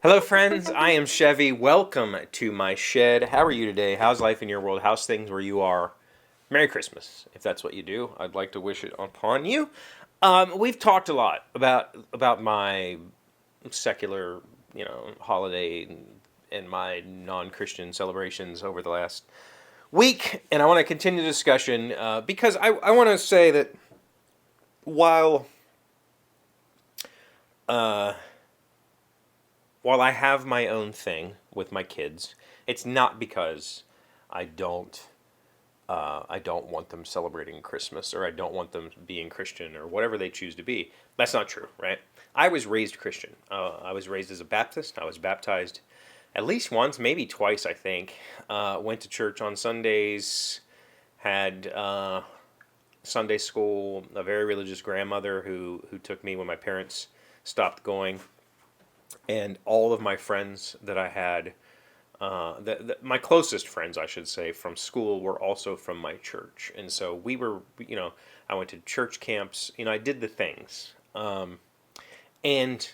Hello, friends. I am Chevee. Welcome to my shed. How are you today? How's life in your world? How's things where you are? Merry Christmas, if that's what you do. I'd like to wish it upon you. We've talked a lot about my secular, holiday and my non-Christian celebrations over the last week, and I want to continue the discussion because I want to say that while uh, while I have my own thing with my kids, it's not because I don't I don't want them celebrating Christmas or I don't want them being Christian or whatever they choose to be. That's not true, right? I was raised Christian. I was raised as a Baptist. I was baptized at least once, maybe twice, I think. Went to church on Sundays. Had Sunday school. A very religious grandmother who took me when my parents stopped going, and all of my friends that I had, my closest friends, I should say, from school were also from my church, and so we were, I went to church camps. I did the things, and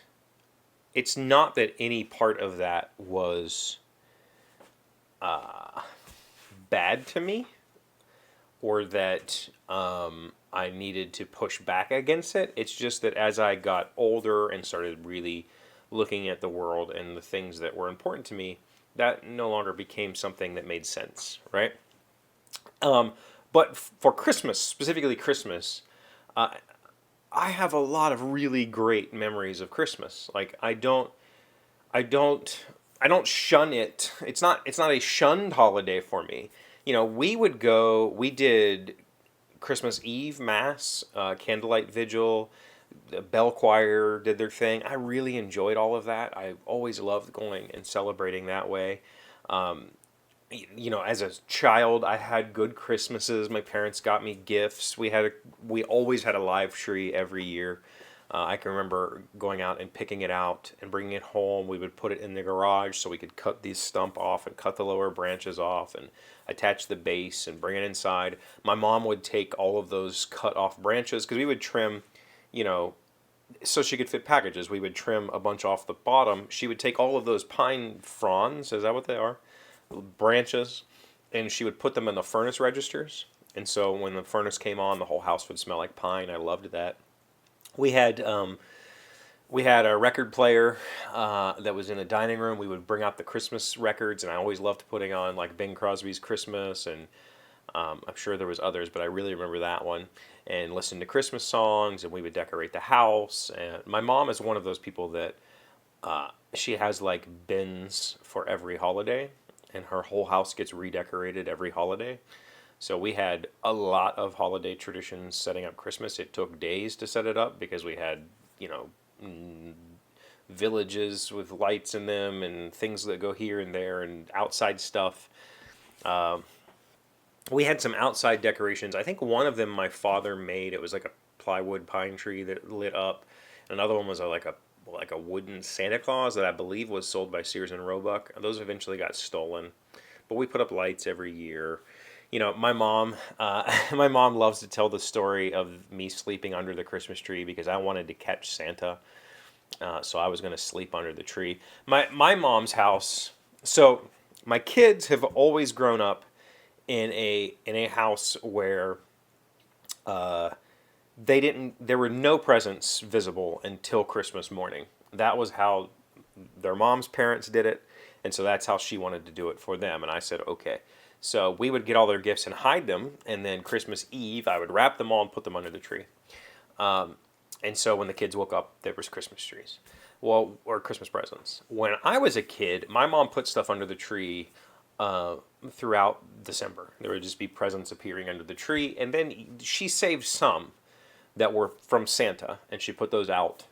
it's not that any part of that was bad to me, or that I needed to push back against it. It's just that as I got older and started really looking at the world and the things that were important to me, that no longer became something that made sense, right? Um, but for Christmas, specifically Christmas, uh, I have a lot of really great memories of Christmas. Like I don't, I don't shun it. It's not a shunned holiday for me. We did Christmas Eve Mass, candlelight vigil, the bell choir did their thing. I really enjoyed all of that. I always loved going and celebrating that way. Um, as a child, I had good Christmases. My parents got me gifts. We always had a live tree every year. I can remember going out and picking it out and bringing it home. We would put it in the garage so we could cut the stump off and cut the lower branches off and attach the base and bring it inside. My mom would take all of those cut off branches because we would trim, you know, so she could fit packages. We would trim a bunch off the bottom. She would take all of those pine fronds, is that what they are? Branches, and she would put them in the furnace registers. And so when the furnace came on, the whole house would smell like pine. I loved that. We had we had a record player that was in the dining room. We would bring out the Christmas records, and I always loved putting on like Bing Crosby's Christmas, and I'm sure there was others, but I really remember that one. And listen to Christmas songs, and we would decorate the house. And my mom is one of those people that she has like bins for every holiday, and her whole house gets redecorated every holiday. So we had a lot of holiday traditions setting up Christmas. It took days to set it up because we had, you know, villages with lights in them and things that go here and there and outside stuff. Uh, we had some outside decorations. I think one of them my father made. It was like a plywood pine tree that lit up. Another one was like a wooden Santa Claus that I believe was sold by Sears and Roebuck. Those eventually got stolen, but we put up lights every year. My mom, my mom loves to tell the story of me sleeping under the Christmas tree because I wanted to catch Santa, so I was going to sleep under the tree. My mom's house. So my kids have always grown up in a house where they didn't. There were no presents visible until Christmas morning. That was how their mom's parents did it, and so that's how she wanted to do it for them. And I said, okay. So we would get all their gifts and hide them, and then Christmas Eve, I would wrap them all and put them under the tree. Um, and so when the kids woke up, there was Christmas trees, well, or Christmas presents. When I was a kid, my mom put stuff under the tree uh, throughout December. There would just be presents appearing under the tree, and then she saved some that were from Santa, and she put those out,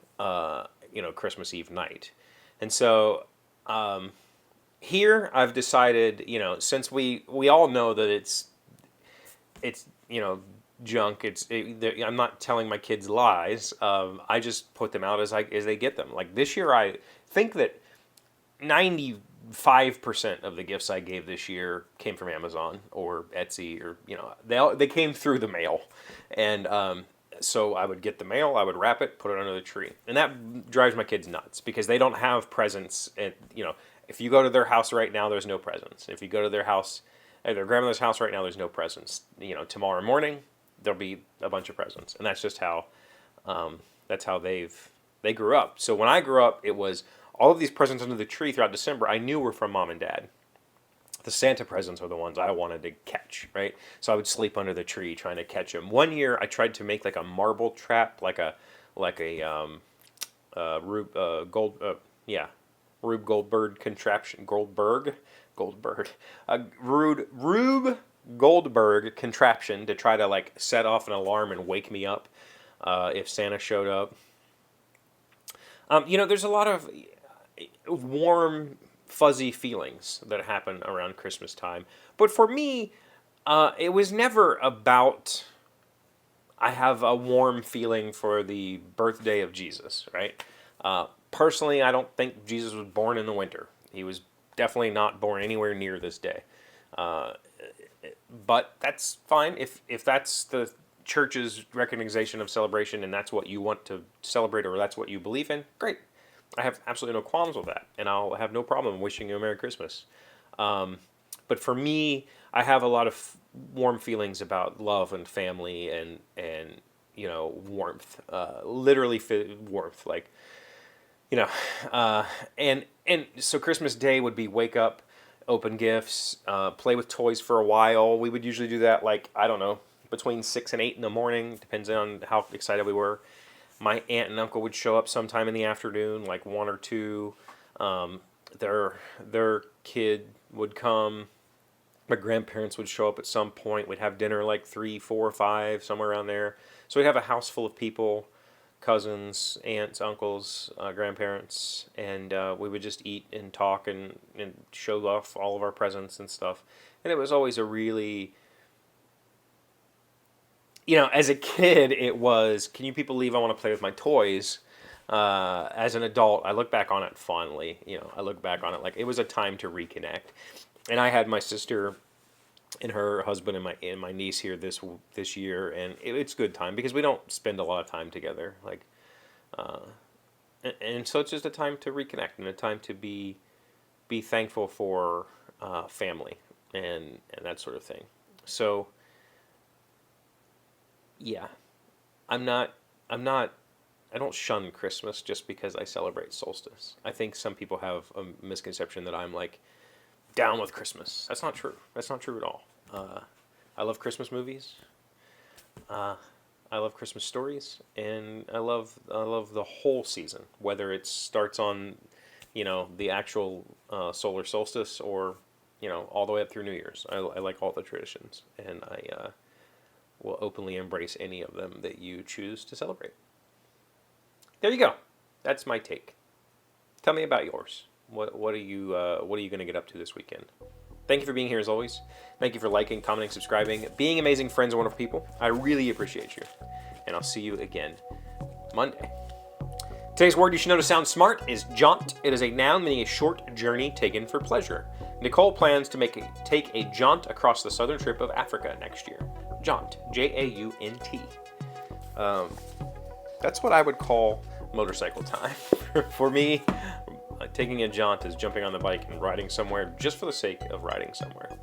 Christmas Eve night. And so here I've decided, since we all know that it's junk. I'm not telling my kids lies. I just put them out as they get them. Like this year, I think that 95% of the gifts I gave this year came from Amazon or Etsy, or they came through the mail, and So I would get the mail, I would wrap it, put it under the tree. And that drives my kids nuts because they don't have presents. If you go to their house right now, there's no presents. If you go to their house, at their grandmother's house right now, there's no presents. Tomorrow morning, there'll be a bunch of presents. And that's just how, that's how they grew up. So when I grew up, it was all of these presents under the tree throughout December I knew were from mom and dad. The Santa presents were the ones I wanted to catch, right? So I would sleep under the tree trying to catch them. One year I tried to make like a marble trap, like a Rube Rube Goldberg contraption, Rube Goldberg contraption to try to like set off an alarm and wake me up if Santa showed up. There's a lot of warm, fuzzy feelings that happen around Christmas time. But for me, it was never about, I have a warm feeling for the birthday of Jesus, right? Personally, I don't think Jesus was born in the winter. He was definitely not born anywhere near this day. But that's fine. If that's the church's recognition of celebration and that's what you want to celebrate or that's what you believe in, great. I have absolutely no qualms with that, and I'll have no problem wishing you a Merry Christmas. But for me, I have a lot of warm feelings about love and family and warmth, literally warmth, like, and so Christmas Day would be wake up, open gifts, play with toys for a while. We would usually do that, like, I don't know, between 6 and 8 in the morning, depends on how excited we were. My aunt and uncle would show up sometime in the afternoon, like 1 or 2. Their kid would come. My grandparents would show up at some point. We'd have dinner like 3, 4, 5, somewhere around there. So we'd have a house full of people, cousins, aunts, uncles, grandparents, and we would just eat and talk and show off all of our presents and stuff. And it was always a really... as a kid, it was, can you people believe I want to play with my toys? As an adult, I look back on it fondly. I look back on it like it was a time to reconnect. And I had my sister and her husband and my niece here this year, and it's a good time because we don't spend a lot of time together. Like, and so it's just a time to reconnect and a time to be thankful for family and that sort of thing. So. Yeah, I don't shun Christmas just because I celebrate solstice. I think some people have a misconception that I'm like down with Christmas. That's not true. That's not true at all. I love Christmas movies. I love Christmas stories, and I love the whole season, whether it starts on, the actual solar solstice or, all the way up through New Year's. I like all the traditions, and I will openly embrace any of them that you choose to celebrate. There you go. That's my take. Tell me about yours. What are you going to get up to this weekend? Thank you for being here as always. Thank you for liking, commenting, subscribing, being amazing friends and wonderful people. I really appreciate you. And I'll see you again Monday. Today's word you should know to sound smart is jaunt. It is a noun meaning a short journey taken for pleasure. Nicole plans to take a jaunt across the southern strip of Africa next year. Jaunt, Jaunt. That's what I would call motorcycle time. For me, taking a jaunt is jumping on the bike and riding somewhere just for the sake of riding somewhere.